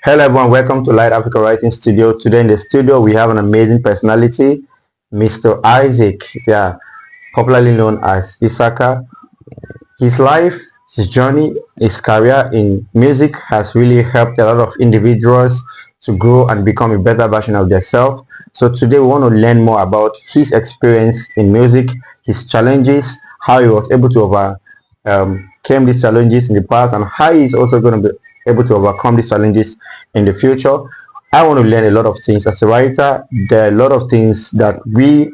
Hello everyone, welcome to Light Africa Writing Studio. Today in the studio we have an amazing personality, Mr. Isaac, popularly known as ISSACHAR. His life, his journey, his career in music has really helped a lot of individuals to grow and become a better version of themselves. So today we want to learn more about his experience in music, his challenges, how he was able to overcome these challenges in the past, and how he's also going to be able to overcome these challenges in the future. I want to learn a lot of things as a writer. There are a lot of things that we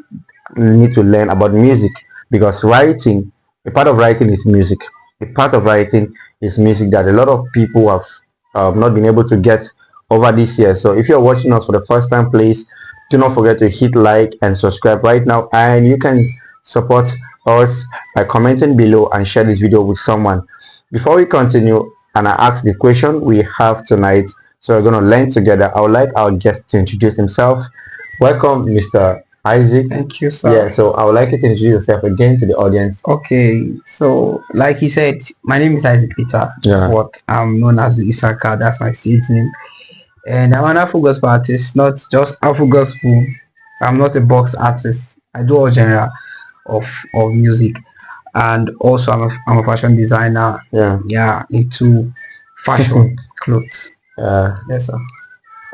need to learn about music, because writing, a part of writing is music. A part of writing is music that a lot of people have not been able to get over this year. So if you're watching us for the first time, please do not forget to hit like and subscribe right now, and you can support us by commenting below and share this video with someone. Before we continue and I ask the question we have tonight, so we're going to learn together, I would like our guest to introduce himself. Welcome, Mr. Isaac. Thank you, sir. Yeah, so I would like you to introduce yourself again to the audience. Okay, so like he said, my name is Isaac Peter. Yeah. What I'm known as the ISSACHAR, that's my stage name. And I'm an Afro gospel artist, not just Afro gospel. I'm not a box artist. I do all genre of music, and also I'm a fashion designer. Yeah, into fashion clothes. Yes, sir.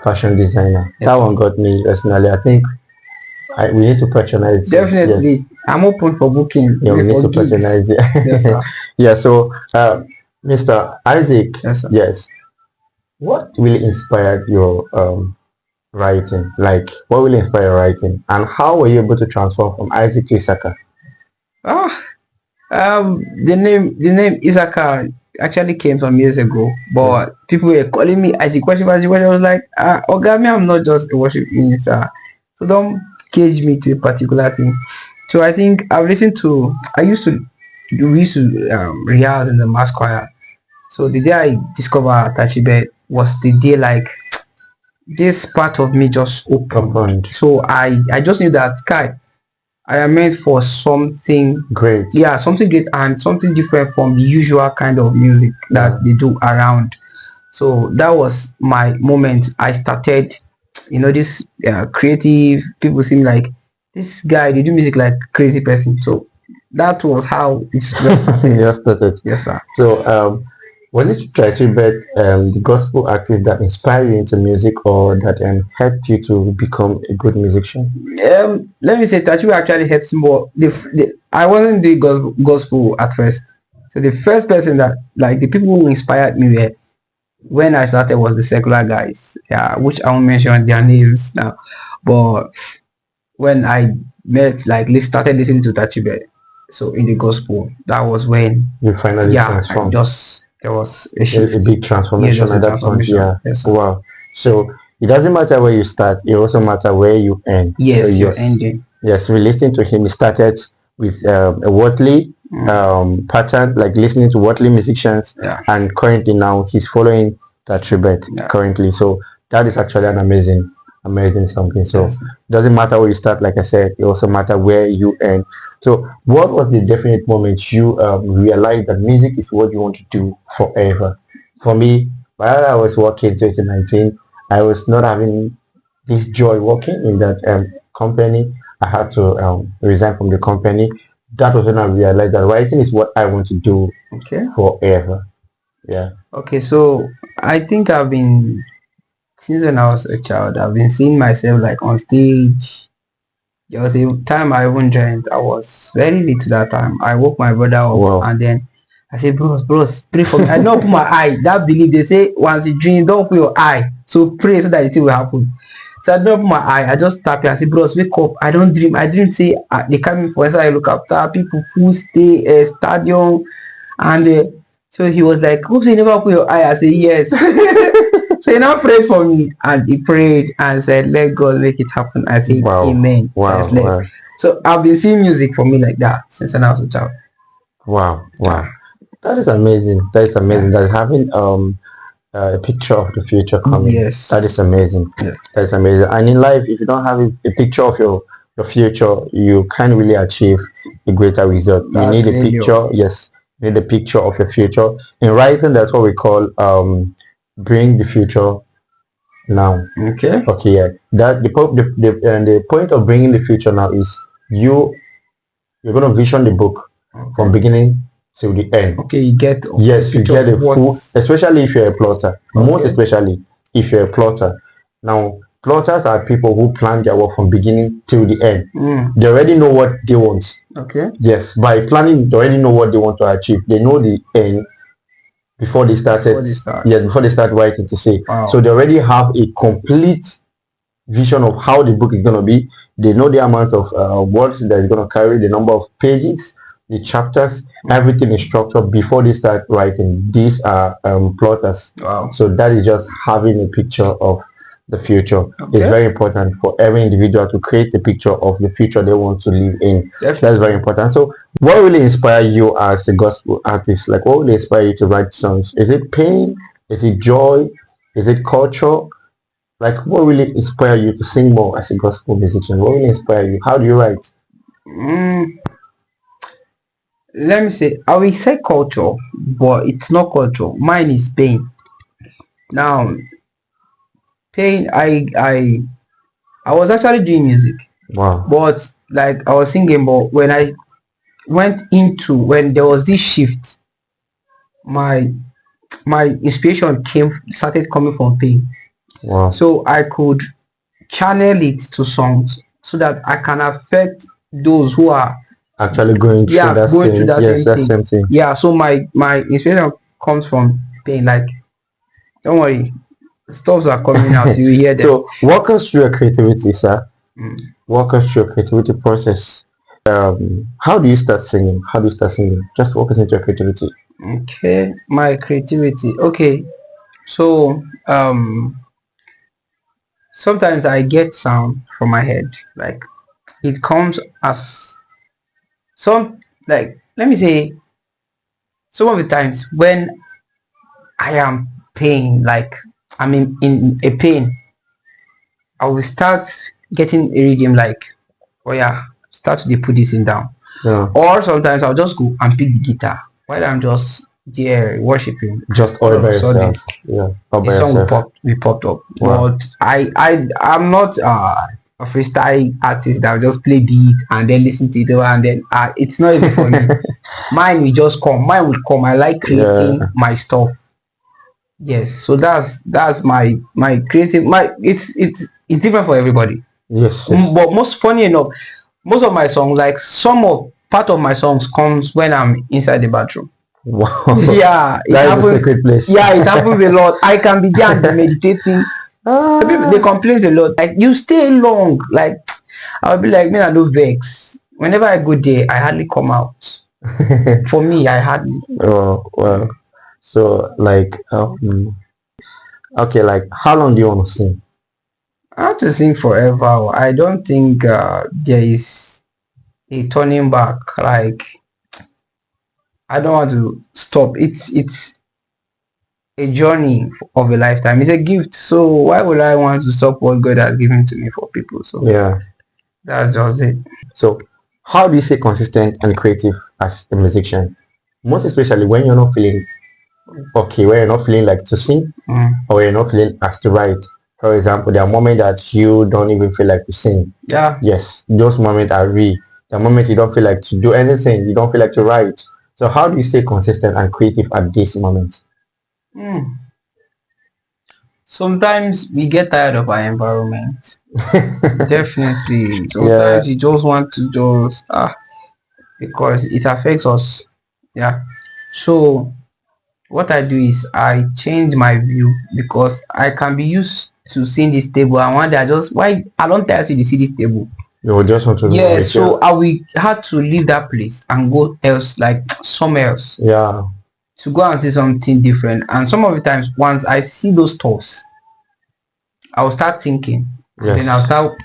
Fashion designer. Yes, that one got me personally. I think we need to patronize. Definitely. Yes. I'm open for booking. Yeah, we need to patronize it. Yes, sir. Yeah, so Mr. Isaac, Yes, sir. yes, what really inspired your writing? Like, what really inspired your writing, and how were you able to transform from Isaac to ISSACHAR? The name ISSACHAR actually came some years ago, but people were calling me Isaac worship. I was like, Ogami, I'm not just a worship minister, so don't cage me to a particular thing. So I think I've listened to. We used to rehearse in the mass choir. So the day I discovered Tachibe was the day like this part of me just opened. So I just knew that I am meant for something great. Yeah, something great and something different from the usual kind of music that they do around. So that was my moment. I started, this creative people seem like this guy, they do music like crazy person. So that was how it started. Yes, sir. So was it Tachibe, the gospel artist, that inspired you into music, or that helped you to become a good musician? Let me say Tachibe actually helped me more. I wasn't the gospel at first. So the first person that, like, the people who inspired me were, when I started, was the secular guys, which I won't mention their names now. But when I started listening to Tachibe, so in the gospel, that was when you finally transformed. There was a big transformation at that point. Yeah. Yes, wow. So it doesn't matter where you start, it also matters where you end. Yes, so you're ending. Yes, we listened to him. He started with a worldly pattern, like listening to worldly musicians, and currently now he's following Tachibe currently. So that is actually an amazing something. So it doesn't matter where you start, like I said, it also matters where you end. So what was the definite moment you realized that music is what you want to do forever? For me, while I was working in 2019, I was not having this joy working in that company. I had to resign from the company. That was when I realized that writing is what I want to do forever. Yeah. Okay, so I think I've been, since when I was a child, I've been seeing myself like on stage. There was a time I even joined. I was very little that time. I woke my brother up and then I said, bros, pray for me. I don't open my eye. That belief, they say once you dream, don't open your eye. So pray so that it will happen. So I don't open my eye. I just tap it. I say, bros, wake up. I don't dream. I dream say they come in for us. I look after people, full stay, stadium, and so he was like, hope you never open your eye. I say yes. So he now prayed for me, and he prayed and said, let God make it happen. I said, amen. Wow. So I've been seeing music for me like that since when I was a child. Wow. That is amazing. That is having a picture of the future coming. Yes. That is amazing. Yes. That is amazing. And in life, if you don't have a picture of your future, you can't really achieve a greater result. You need a picture. Yes. You need a picture of your future. In writing, that's what we call bring the future now. Okay. Okay, yeah. That the point of bringing the future now is you're gonna vision the book from Okay. beginning till the end. Okay, you get Yes, you picture get a of what. full, especially if you're a plotter. Most Okay. especially if you're a plotter. Now, plotters are people who plan their work from beginning till the end. They already know what they want. Okay. Yes, by planning, they already know what they want to achieve. They know the end before they started. Before they start. Yes, before they start writing to say. Wow. So they already have a complete vision of how the book is going to be. They know the amount of words that is going to carry, the number of pages, the chapters, everything is structured before they start writing. These are plotters. Wow. So that is just having a picture of the future. Okay. It's very important for every individual to create a picture of the future they want to live in. Definitely. That's very important. So what really inspire you as a gospel artist? Like what really inspire you to write songs? Is it pain? Is it joy? Is it culture? Like what really inspire you to sing more as a gospel musician? What really inspire you? How do you write? Let me say, I will say culture, but it's not culture. Mine is pain. Now, pain. I was actually doing music, Wow. but like I was singing, but when I went into when there was this shift, my inspiration started coming from pain. Wow. So I could channel it to songs so that I can affect those who are Actually going through that going same, through that yes, that same same thing. Yeah, so my inspiration comes from pain. Like, don't worry, stuffs are coming out. You will hear them. So walk us through your creativity, sir. Walk us through your creativity process. How do you start singing? How do you start singing? Just walk us into your creativity. Okay, my creativity. Okay, so sometimes I get sound from my head. Like it comes as some, like, let me say, some of the times when I am pain, like I'm in a pain, I will start getting a rhythm like, oh yeah, start to put this in down. Yeah. Or sometimes I'll just go and pick the guitar while I'm just there worshiping. Just all by yourself. Yeah. All by The song yourself. we popped up. Wow. But I'm not a freestyle artist that will just play beat and then listen to it over and then it's not easy for me. Mine will just come. Mine will come. I like creating my stuff. Yes, so that's my creative. It's different for everybody. Yes. But most funny enough, most of my songs, like part of my songs comes when I'm inside the bathroom. Wow. Yeah, it That happens. is a secret place. Yeah, it happens a lot. I can be there and be meditating. People, they complain a lot. Like, you stay long. Like, I'll be like, man, I no vex. Whenever I go there, I hardly come out. For me, I hardly. Oh well. So like okay, like how long do you want to sing? I have to sing forever. I don't think there is a turning back. Like, I don't want to stop. It's a journey of a lifetime. It's a gift. So why would I want to stop what God has given to me for people? So Yeah. that's just it. So how do you stay consistent and creative as a musician? Most especially when you're not feeling okay, when you're not feeling like to sing or you're not feeling as to write. For example, there are moments that you don't even feel like to sing. Yeah. Yes, those moments are real. The moment you don't feel like to do anything, you don't feel like to write. So how do you stay consistent and creative at this moment? Sometimes we get tired of our environment. Definitely. Sometimes you just want to just because it affects us. Yeah. So what I do is I change my view because I can be used to seeing this table and one day I don't tire to see this table. You just want to know it, so I will have to leave that place and go else, like somewhere else. Yeah. To go and see something different. And some of the times once I see those stuffs, I'll start thinking. Yes. Then I'll start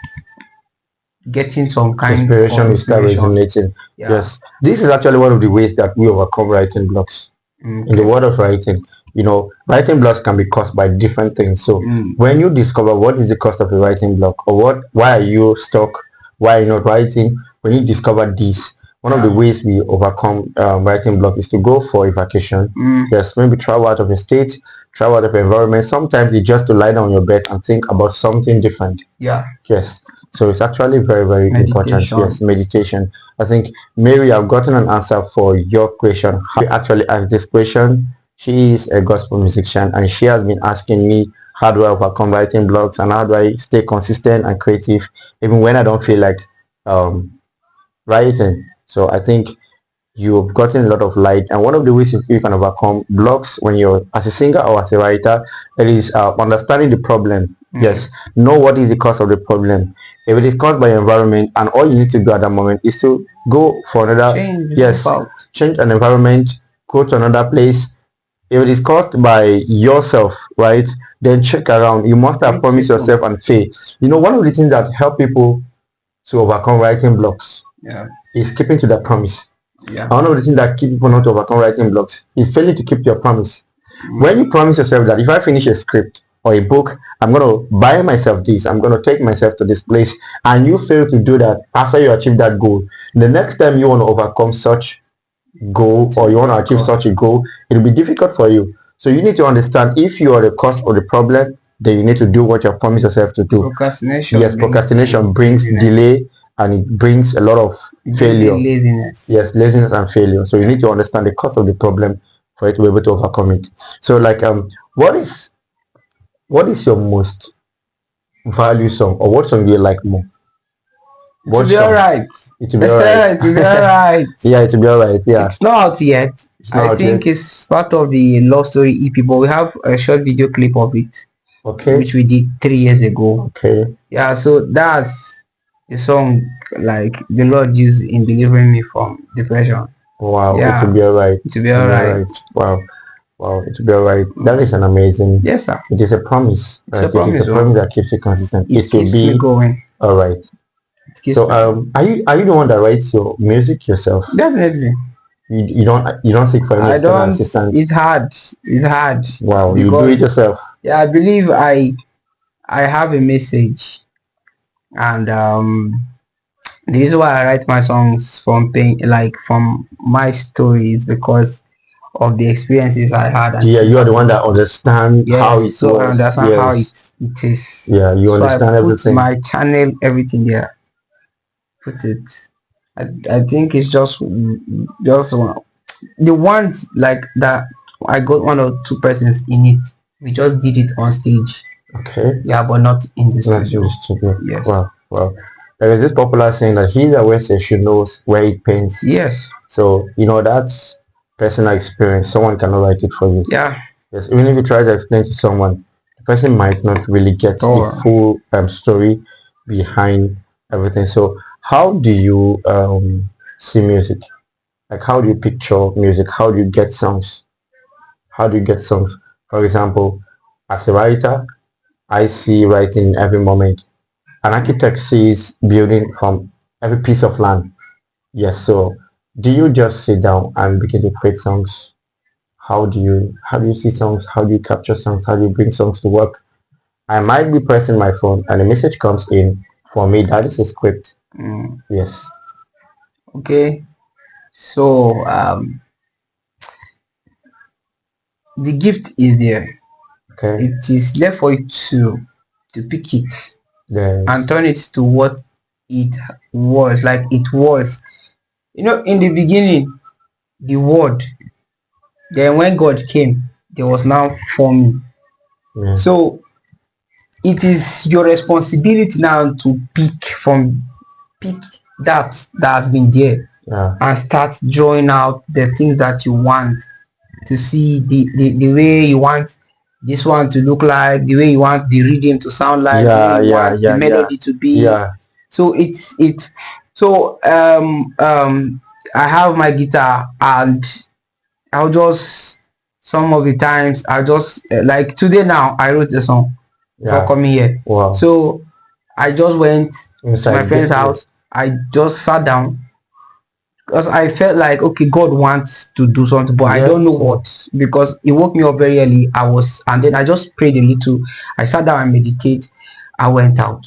getting some kind inspiration of will start resonating. Yeah. Yes. This is actually one of the ways that we overcome writing blocks. In the world of writing, you know, writing blocks can be caused by different things. So when you discover what is the cause of a writing block or why are you stuck, why are you not writing, when you discover this, one of the ways we overcome writing block is to go for a vacation. Yes, maybe travel out of the state, try out of environment. Sometimes it's just to lie down on your bed and think about something different. Yeah. Yes. So it's actually very, very important. Yes, meditation. I think, Mary, I've gotten an answer for your question. How we actually asked this question. She is a gospel musician and she has been asking me, how do I overcome writing blocks and how do I stay consistent and creative even when I don't feel like writing. So I think you've gotten a lot of light, and one of the ways you can overcome blocks when you're as a singer or as a writer, it is understanding the problem. Yes, know what is the cause of the problem. If it is caused by environment and all you need to do at that moment is to go for another change an environment, go to another place. If it is caused by yourself, right, then check around. You must have promised yourself and faith. One of the things that help people to overcome writing blocks is keeping to that promise. One of the things that keep people not to overcome writing blocks is failing to keep your promise. When you promise yourself that if I finish a script or a book, I'm going to buy myself this, I'm going to take myself to this place, and you fail to do that after you achieve that goal, the next time you want to overcome such goal or you want to achieve such a goal, it'll be difficult for you. So you need to understand if you are the cause of the problem, then you need to do what you promised yourself to do. Procrastination brings delay and it brings a lot of failure. Laziness and failure. So you need to understand the cause of the problem for you to be able to overcome it. So like what is your most value song, or what song do you like more? It will be alright. It will be alright. It will be alright. Yeah, it will be alright. Yeah. It's not out yet. I think it's part of the Love Story EP, but we have a short video clip of it. Okay. Which we did 3 years ago. Okay. Yeah, so that's the song like the Lord used in delivering me from depression. Wow, yeah. It will be alright. It will be alright. Wow. Wow, it will be alright. That is an amazing. Yes, sir. It is a promise. It's a promise. It is a promise that keeps you consistent. It will be going. Alright. So are you the one that writes your music yourself? Definitely. You don't seek for any assistance. It's hard. Wow, you do it yourself. Yeah, I believe I have a message, and the reason why I write my songs from my stories because of the experiences I had. And yeah, you are the one that understands how it so I understand how it is. Yeah, you understand everything. My channel, everything there. Put it. I think it's just one. The ones like that. I got 1 or 2 persons in it. We just did it on stage. Okay. Yeah, but not in the studio. Yes. Wow. There is this popular saying that he that wears a shoe knows where it pains. Yes. So that's personal experience. Someone cannot write it for you. Yeah. Yes. Even if you try to explain to someone, the person might not really get the full story behind everything. So how do you see music? Like how do you picture music? How do you get songs? For example, as a writer, I see writing every moment. An architect sees building from every piece of land. Yes, so do you just sit down and begin to create songs? How do you see songs? How do you capture songs? How do you bring songs to work? I might be pressing my phone and a message comes in. For me, that is a script. Yes. Okay. So the gift is there. Okay. It is left for you to pick it and turn it to what it was. Like it was, in the beginning, the word. Then when God came, there was now forming. Yeah. So it is your responsibility now to pick that has been there and start drawing out the things that you want to see, the way you want this one to look like, the way you want the rhythm to sound like, the melody to be. So I have my guitar and I'll just some of the times I just like today now I wrote the song for coming here. Wow. So I just went to my friend's house. I just sat down because I felt like okay, God wants to do something, but I don't know what, because he woke me up very early. And then I just prayed a little. I sat down and meditate. I went out.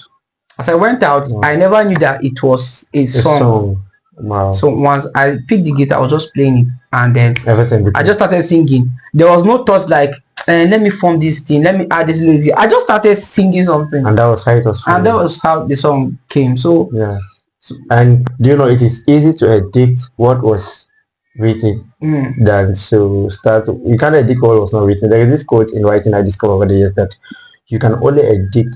As I went out, I never knew that it was a song. Wow. So once I picked the guitar, I was just playing it, and then everything I just started singing. There was no thought like let me form this thing, let me add this lyrics. I just started singing something, And that was how it was. and that was how the song came. So yeah. And do you know it is easy to edit what was written than to start? You can't edit what was not written. There is this quote in writing I discovered over the years that you can only edit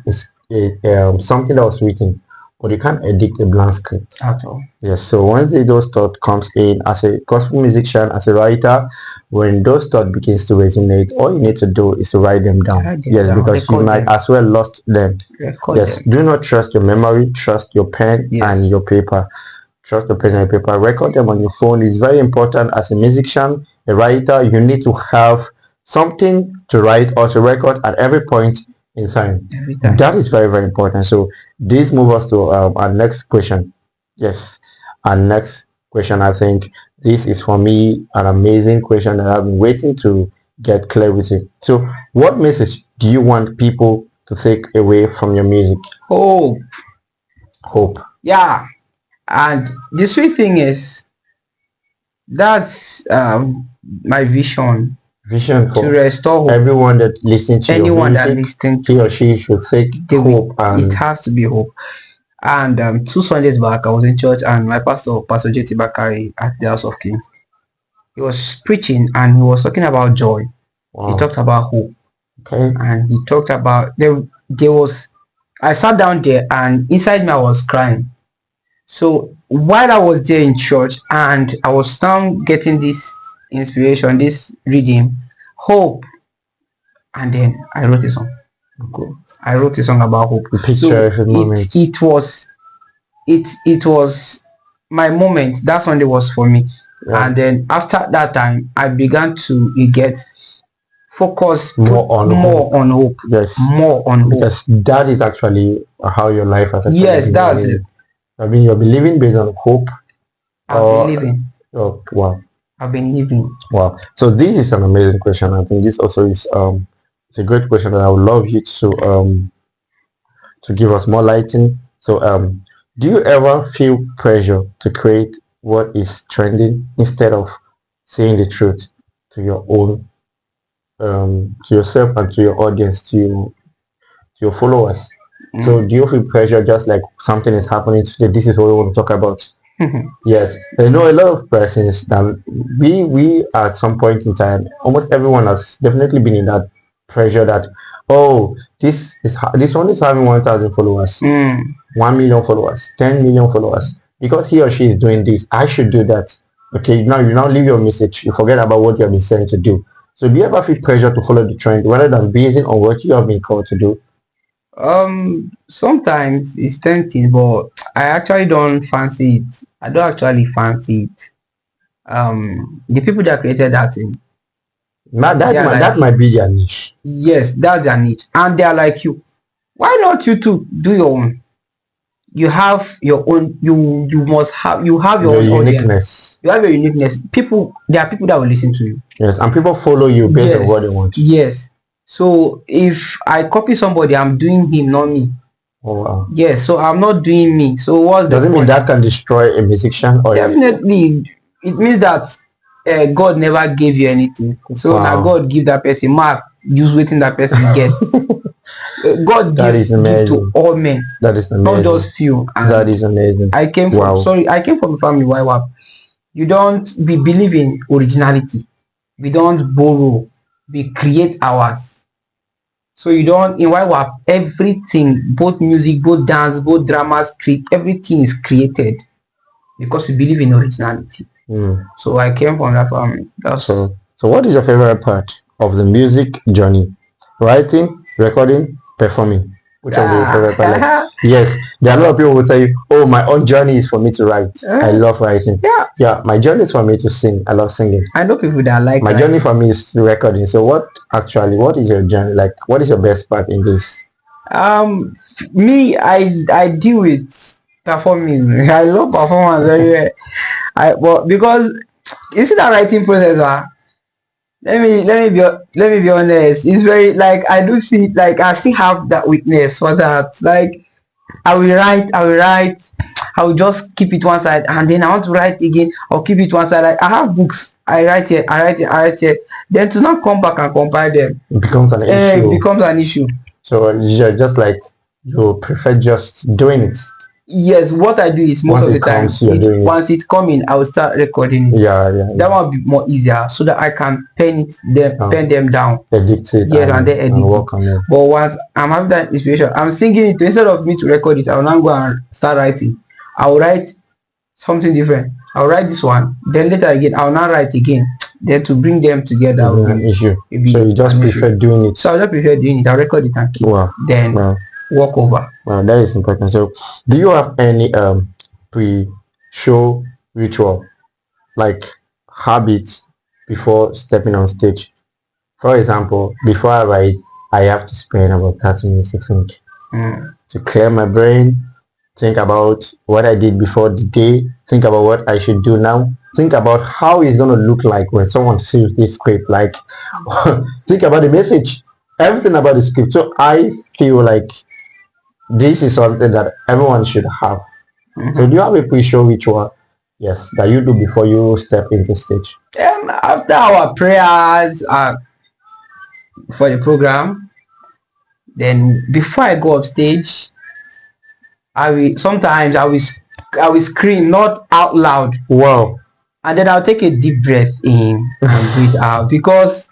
something that was written, but you can't edit a blank script at all. Yes, so once those thought comes in as a gospel musician, as a writer, when those thought begins to resonate, all you need to do is to write them down. Yes, because you might as well lost them. Yes, do not trust your memory, trust your pen and your paper. Trust your pen and paper. Record them on your phone. It's very important as a musician, a writer. You need to have something to write or to record at every point in time. That is very, very important. So this moves us to our next question. Yes, our next question. I think this is for me an amazing question that I've been waiting to get clarity. So what message do you want people to take away from your music? Hope. Hope. Yeah. And the sweet thing is, that's my vision. Vision for to restore hope. Everyone that listens to anyone your music, that listens, he or she should take hope. It has to be hope. And 2 Sundays back, I was in church, and my pastor, Pastor J.T. Bakari at the House of Kings, he was preaching and he was talking about joy. Wow. He talked about hope. Okay. And he talked about there was. I sat down there, and inside me I was crying. So while I was there in church, and I was now getting this inspiration, this reading, hope, and then I wrote a song. Okay. I wrote a song about hope. Picture so moment. It was my moment. That Sunday was for me. Yeah. And then after that time, I began to get focus more on hope. Yes, more on hope. Because that is actually how your life has. Yes, that's it. I mean, you're believing based on hope. I've been living. Oh, wow. I've been living. Wow. So this is an amazing question. I think this also is it's a great question that I would love you to give us more lighting. So do you ever feel pressure to create what is trending instead of saying the truth to your own to yourself and to your audience, to your followers? So do you feel pressure just like something is happening today? This is what we want to talk about. Yes, I know a lot of persons that we at some point in time, almost everyone has definitely been in that pressure that, oh, this one is having 1,000 followers, 1 million followers, 10 million followers. Because he or she is doing this, I should do that. Okay, now you leave your message, you forget about what you have been sent to do. So do you ever feel pressure to follow the trend rather than basing on what you have been called to do? Sometimes it's tempting, but I actually don't fancy it. I don't actually fancy it. The people that created that thing, that might be their niche. Yes, that's their niche, and they are like you. Why not you too do your own? You have your own. You have your own uniqueness. Audience. You have your uniqueness. There are people that will listen to you. Yes, and people follow you based on what they want. Yes. So if I copy somebody, I'm doing him, not me. Oh wow. Yes, so I'm not doing me. So what's does it mean that can destroy a musician? Or definitely, it means that God never gave you anything. So now God give that person mark, use waiting that person get. God gives to all men. That is amazing. Not just few. And that is amazing. I came from a family where you we believe in originality. We don't borrow. We create ours. So you don't in YWAP, everything, both music, both dance, both dramas, everything is created because we believe in originality. So I came from that family. So what is your favorite part of the music journey? Writing, recording, performing. Which of your favorite part? Like, yes, there are a lot of people who say, oh, my own journey is for me to write. I love writing. Yeah, my journey is for me to sing. I love singing. I know people that like my journey for me is recording. So what is your journey like? What is your best part in this? Me, I deal with performing. I love performance very well. Because you see that writing process, let me be honest. It's very like I do feel like I still have that weakness for that. Like I will write, I will just keep it one side, and then I want to write again. I'll keep it one side. Like I have books I write here, I write here, I write here. Then to not come back and compile them, it becomes an it issue. becomes an issue. So you're just like, you prefer just doing it. Yes, what I do is most Once of it the time, comes, you're doing it. once it's coming, I will start recording it. Yeah, yeah. That one will be more easier so that I can pen them down. Edit it. Yes, and then edit and it. work on it. But once I'm having that inspiration, I'm singing it. Instead of me to record it, I will now go and start writing. I will write something different. I'll write this one, then later again I'll now write again. Then to bring them together will an be issue. be So you just an prefer issue. doing it. So I just prefer doing it. I'll record it and keep. Wow. Then Wow. walk over. Wow, that is important. So do you have any pre-show ritual, like habits before stepping on stage? For example, before I write, I have to spend about 30 minutes to think, to clear my brain, think about what I did before the day, think about what I should do now, think about how it's going to look like when someone sees this script, like think about the message, everything about the script. So I feel like this is something that everyone should have. So do you have a pre-show ritual? Yes, that you do before you step into stage? After our prayers for the program, then before I go up stage, I will scream, not out loud. Wow. And then I'll take a deep breath in and breathe out, because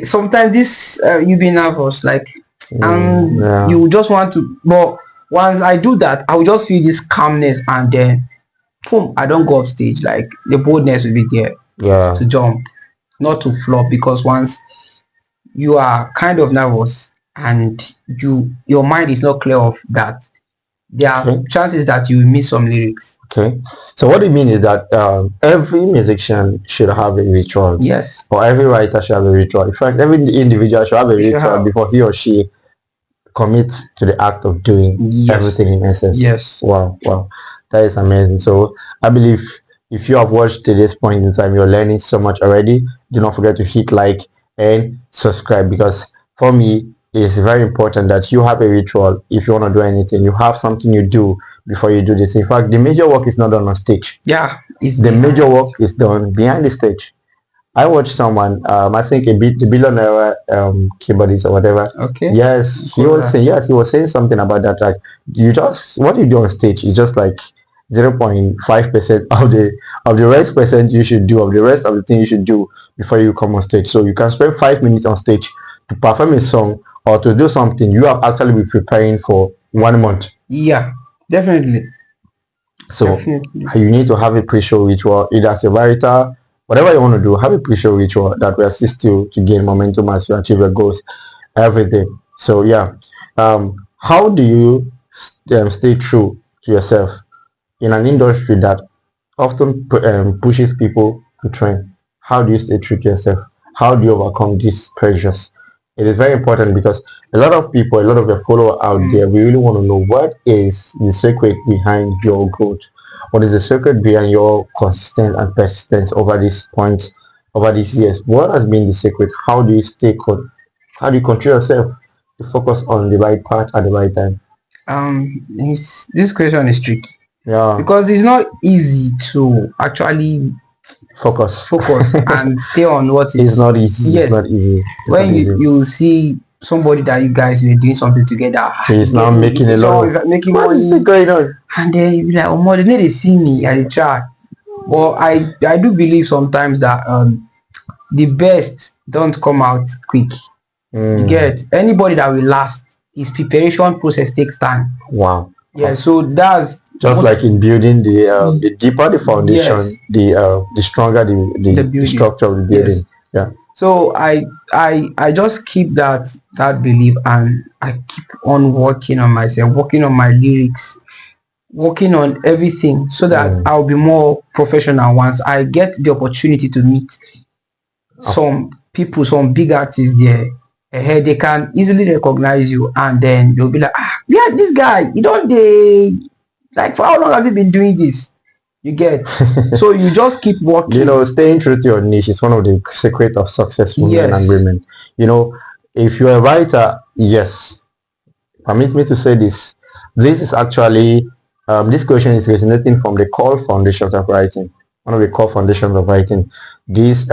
sometimes this you be nervous, like, and you just want to. But once I do that, I will just feel this calmness, and then boom, I don't go up stage. Like the boldness will be there to jump, not to flop, because once you are kind of nervous and your mind is not clear of that, there are chances that you will miss some lyrics. Okay, so what you mean is that every musician should have a ritual. Yes. Or every writer should have a ritual. In fact, every individual should have a ritual before he or she commits to the act of doing everything in essence. Yes. Wow, wow, that is amazing. So I believe if you have watched to this point in time, you're learning so much already. Do not forget to hit like and subscribe, because for me, it's very important that you have a ritual. If you want to do anything, you have something you do before you do this. In fact, the major work is not done on stage. Yeah, the major work is done behind the stage. I watched someone, I think the billionaire keyboardist or whatever. Okay. Yes, he was saying something about that. Like, what you do on stage is just like 0.5% of the rest percent you should do, of the rest of the thing you should do before you come on stage. So you can spend 5 minutes on stage to perform a song or to do something you have actually been preparing for 1 month. Yeah, definitely. So you need to have a pre-show ritual, either as a writer, whatever you want to do, have a pre-show ritual that will assist you to gain momentum as you achieve your goals every day. So yeah, how do you stay true to yourself in an industry that often pushes people to trend? How do you stay true to yourself? How do you overcome these pressures? It is very important, because a lot of people, a lot of your followers out there, we really want to know what is the secret behind your growth. What is the secret behind your consistent and persistence over these points, over these years? What has been the secret? How do you how do you control yourself to focus on the right path at the right time? This question is tricky. Yeah. Because it's not easy to actually focus and stay on what is. It's not easy. Yes. It's not easy. When you see somebody that you guys were doing something together, he's now making a lot of making what money. Is it going on? And then you be like, oh more, they see me, I try. But I do believe sometimes that the best don't come out quick. You get anybody that will last, his preparation process takes time. Wow. Yeah, so that's just like in building the deeper the foundation, the stronger the structure of the building. Yes. Yeah. So I just keep that belief, and I keep on working on myself, working on my lyrics, working on everything, so that I'll be more professional once I get the opportunity to meet some people, some big artists there. They can easily recognize you, and then you'll be like, yeah, this guy, you don't like, for how long have you been doing this? You get. So you just keep working. Staying true to your niche is one of the secrets of successful men and women. If you're a writer, yes, permit me to say this. This is actually this question is resonating from the core foundations of writing. one of the core foundations of writing. This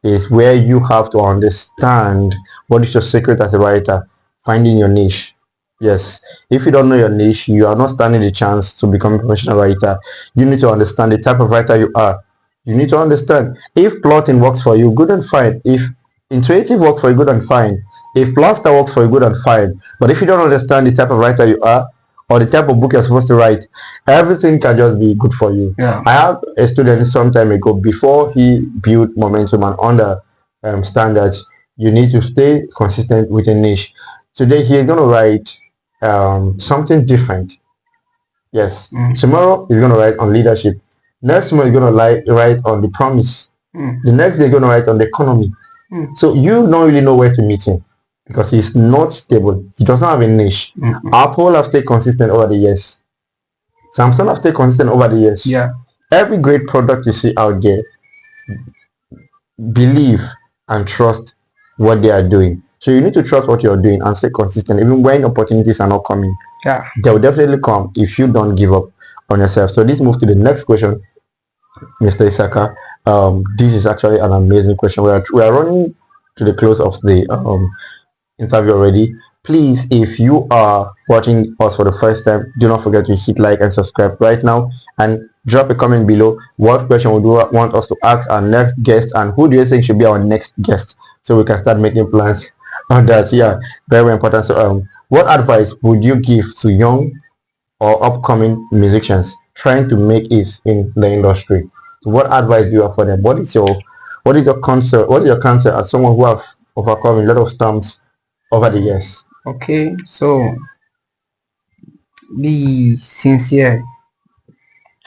is where you have to understand what is your secret as a writer, finding your niche. Yes, if you don't know your niche, you are not standing the chance to become a professional writer. You need to understand the type of writer you are. You need to understand if plotting works for you, good and fine. If intuitive works for you, good and fine. If plaster works for you, good and fine. But if you don't understand the type of writer you are or the type of book you're supposed to write, everything can just be good for you. Yeah. I have a student some time ago, before he built momentum and standards, you need to stay consistent with a niche. Today he is going to write something different. Yes. Tomorrow he's going to write on leadership. Next month he's going to write on the promise. The next day he's going to write on the economy. So you don't really know where to meet him because he's not stable. He does not have a niche. Apple have stayed consistent over the years. Samsung have stayed consistent over the years. Yeah. Every great product you see out there, believe and trust what they are doing. So you need to trust what you're doing and stay consistent even when opportunities are not coming. Yeah. They will definitely come if you don't give up on yourself. So this moves to the next question, Mr. ISSACHAR. This is actually an amazing question. We are running to the close of the interview already. Please, if you are watching us for the first time, do not forget to hit like and subscribe right now, and drop a comment below what question would you want us to ask our next guest, and who do you think should be our next guest, so we can start making plans on that. Yeah, very, very important. So what advice would you give to young or upcoming musicians trying to make it in the industry? So what advice do you have for them? What is your concept? What is your concept as someone who have overcome a lot of storms over the years? Okay, so be sincere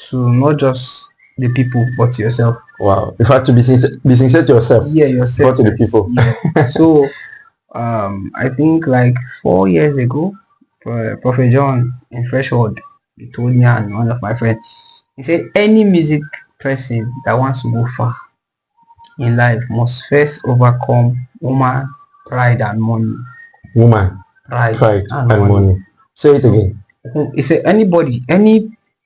to not just the people but to yourself. Wow, you have to be sincere to yourself. Yeah, yourself. Not to the people. Yes. So I think like 4 years ago, Prophet John in Freshwood, he told me and one of my friends, he said any music person that wants to go far in life must first overcome woman, pride and money. Woman, pride and money. Say it again. He said any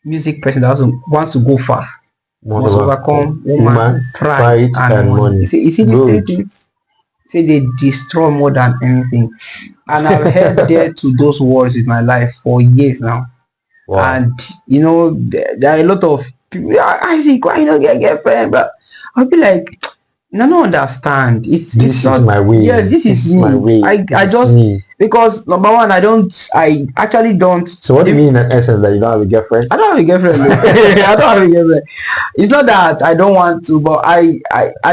music person that wants to go far must overcome woman, pride and money. You see these three things, say they destroy more than anything. And I've held there to those words in my life for years now. Wow. And you know, there are a lot of people, I see, why you don't get girlfriend? But I'll be like, no, no, understand. This is my way. Yes, this is my way. I just me. Because number one, I actually don't. So what do you mean in essence that you don't have a girlfriend? I don't have a girlfriend. I don't have a girlfriend. It's not that I don't want to, but I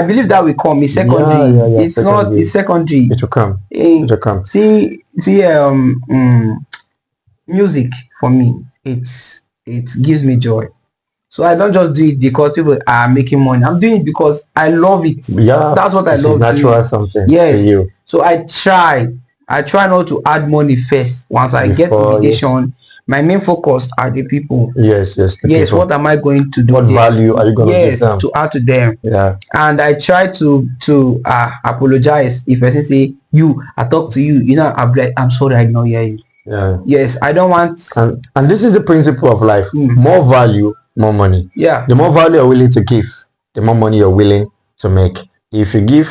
believe that will come. It's secondary. Yeah, it's secondary. Not. It's secondary. It will come. It will come. See, music for me, it gives me joy. So I don't just do it because people are making money. I'm doing it because I love it. Yeah, that's what I love. Natural doing. Something. Yes. To you. So I try not to add money first. Once I get invitation, my main focus are the people. Yes. Yes. People. What am I going to do? What value are you going to give them? To add to them. Yeah. And I try to apologize if I say I talk to you. You know, I'm sorry I did not hear you. Yeah. Yes. I don't want. And this is the principle of life. More value, more money. Yeah. The more value you're willing to give, the more money you're willing to make. If you give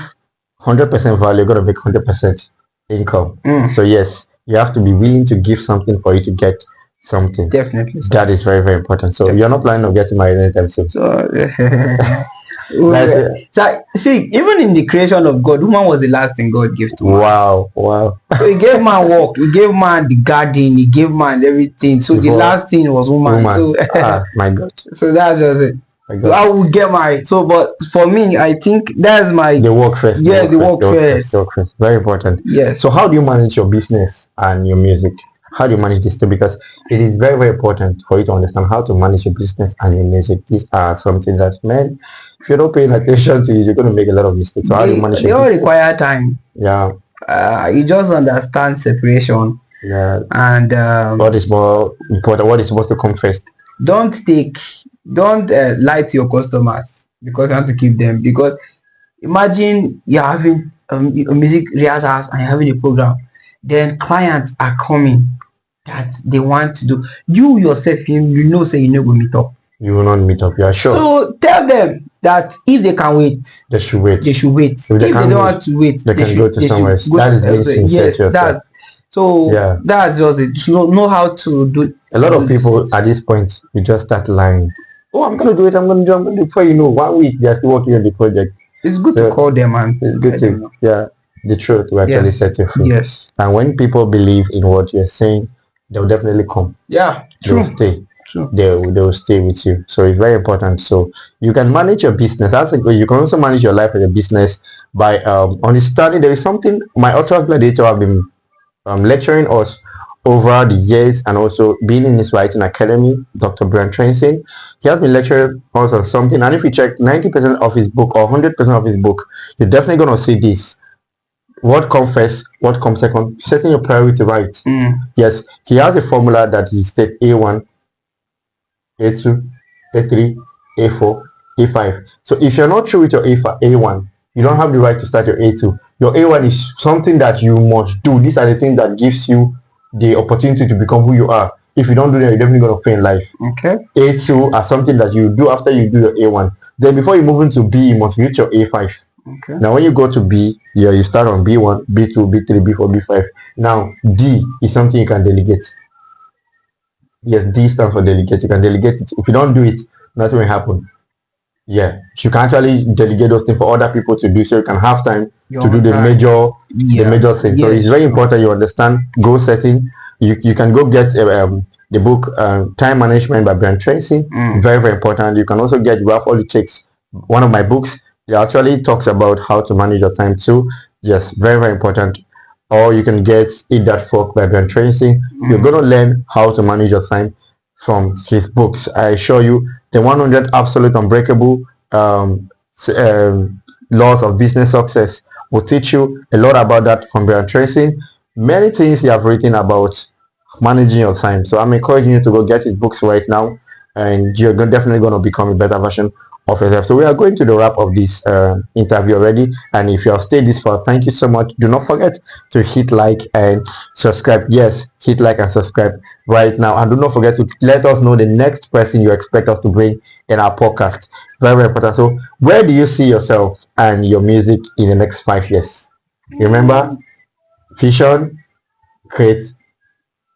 100% value, you're going to make 100% income. So yes, you have to be willing to give something for you to get something. Definitely. That is very, very important. So you're not planning on getting married anytime soon. So see, even in the creation of God, woman was the last thing God gave to man. Wow. So he gave man work, he gave man the garden, he gave man everything. So the last thing was woman. So my God. So that's just it. So I would get married. So but for me, I think that's the work first. Yeah, the work first. Very important. Yes. So how do you manage your business and your music? How do you manage this too? Because it is very, very important for you to understand how to manage your business and your music. These are something that, man, if you're not paying attention to it, you're going to make a lot of mistakes. So how do you manage your business? They all require time. Yeah. You just understand separation. Yeah. And what is more important? What is supposed to come first? Don't lie to your customers because you want to keep them. Because imagine you're having a music rehearsals and you're having a program, then clients are coming that they want to do. You yourself, you know, say you know go meet up. You will not meet up. Yeah, sure. So tell them that if they can wait, They should wait. they should wait. If they don't want to wait, they can go to somewhere else. That is being sincere to yourself. That. So Yeah. that's just it. You know how to do. A lot of people at this point, you just start lying. Oh, I'm gonna do it. I'm gonna do it. Before you know, 1 week they're still working on the project. It's good to call them, and it's good to the truth will actually set you free. Yes. And when people believe in what you're saying, they'll definitely come. Yeah. They'll stay. True. They'll stay with you. So it's very important. So you can manage your business. I think you can also manage your life as a business by understanding. There is something my author gladiator have been lecturing us over the years, and also being in his writing academy, Dr. Brian Tracy. He has been lecturing us on something, and if you check 90% of his book or 100% of his book, you're definitely going to see this. What comes first, what comes second, setting your priority right. Yes, he has a formula that he states: A1, A2, A3, A4, A5. So if you're not through with your A1, you don't have the right to start your A2. Your A1 is something that you must do. These are the things that gives you the opportunity to become who you are. If you don't do that, you're definitely going to fail in life. Okay. A2 are something that you do after you do your A1. Then before you move into B, you must reach your A5. Okay. Now when you go to B, you start on B1, B2, B3, B4, B5. Now D is something you can delegate. Yes, D stands for delegate. You can delegate it. If you don't do it, nothing will happen. Yeah, you can actually delegate those things for other people to do, so you can have time to do the major thing. So it's very important you understand goal setting. You can go get the book Time Management by Brian Tracy. Very, very important. You can also get Rough All It Takes, one of my books. It actually talks about how to manage your time too. Yes, very, very important. Or you can get Eat That Frog by Brian Tracy. You're going to learn how to manage your time from his books. I assure you, the 100 Absolute Unbreakable Laws of Business Success will teach you a lot about that from Brian Tracy. Many things he have written about managing your time. So I'm encouraging you to go get his books right now, and you're definitely going to become a better version of yourself. So we are going to the wrap of this interview already, and if you have stayed this far, thank you so much. Do not forget to hit like and subscribe. Yes, hit like and subscribe right now, and do not forget to let us know the next person you expect us to bring in our podcast. Very, very important. So where do you see yourself and your music in the next 5 years? Remember, vision creates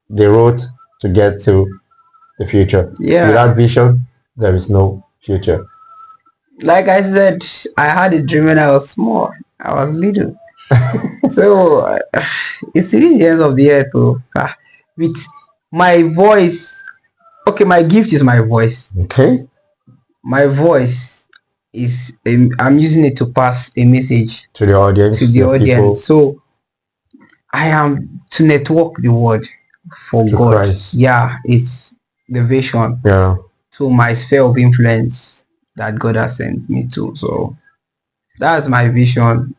the road to get to the future. Without vision, there is no future. Like I said, I had a dream when I was small. I was little. So it's the ends of the earth, with my voice. Okay, my gift is my voice. Okay. My voice is I'm using it to pass a message to the audience. People. So I am to network the world for God. Christ. Yeah, it's the vision. Yeah. To my sphere of influence that God has sent me to. So that's my vision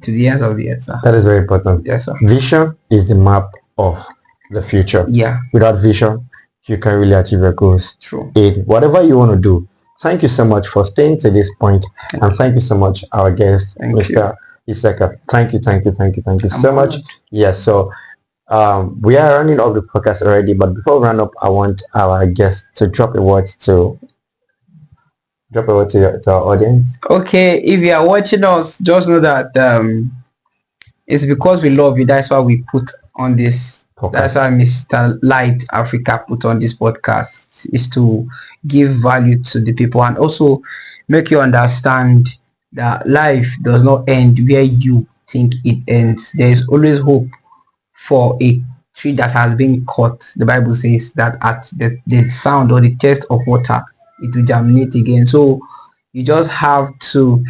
to the ends of the earth, sir. That is very important. Yes, sir. Vision is the map of the future. Yeah. Without vision, you can't really achieve your goals. True. In whatever you want to do. Thank you so much for staying to this point, and thank you so much, our guest, Mr. ISSACHAR. Thank you so much. Yes. So we are running off the podcast already, but before we run up, I want our guest to drop a word to our audience. Okay, if you are watching us, just know that it's because we love you. That's why we put on this podcast. That's why Mr. Light Africa put on this podcast, is to give value to the people and also make you understand that life does not end where you think it ends. There is always hope for a tree that has been cut. The Bible says that at the sound or the taste of water, it will germinate again. So you just have to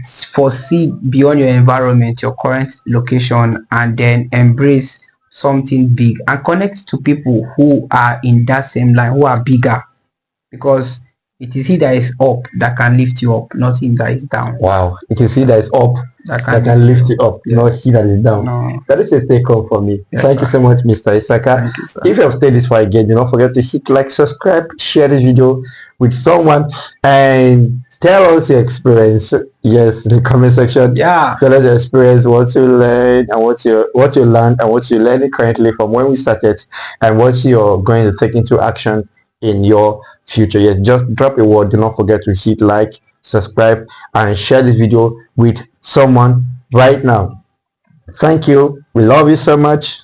foresee beyond your environment, your current location, and then embrace something big and connect to people who are in that same line, who are bigger, because it is he that is up that can lift you up, not him that is down. Wow, it is he that is up that can lift you up, not he that is down. No. That is a take home for me. Yes, thank you so much, Mr. ISSACHAR. Thank you, sir. If you have stayed this far again, do not forget to hit like, subscribe, share this video with someone, and tell us your experience. Yes, in the comment section. Yeah. Tell us your experience, what you learned, and what you learned, and what you're learning currently from when we started, and what you're going to take into action in your future. Yes, just drop a word. Do not forget to hit like, subscribe, and share this video with someone right now. Thank you. We love you so much.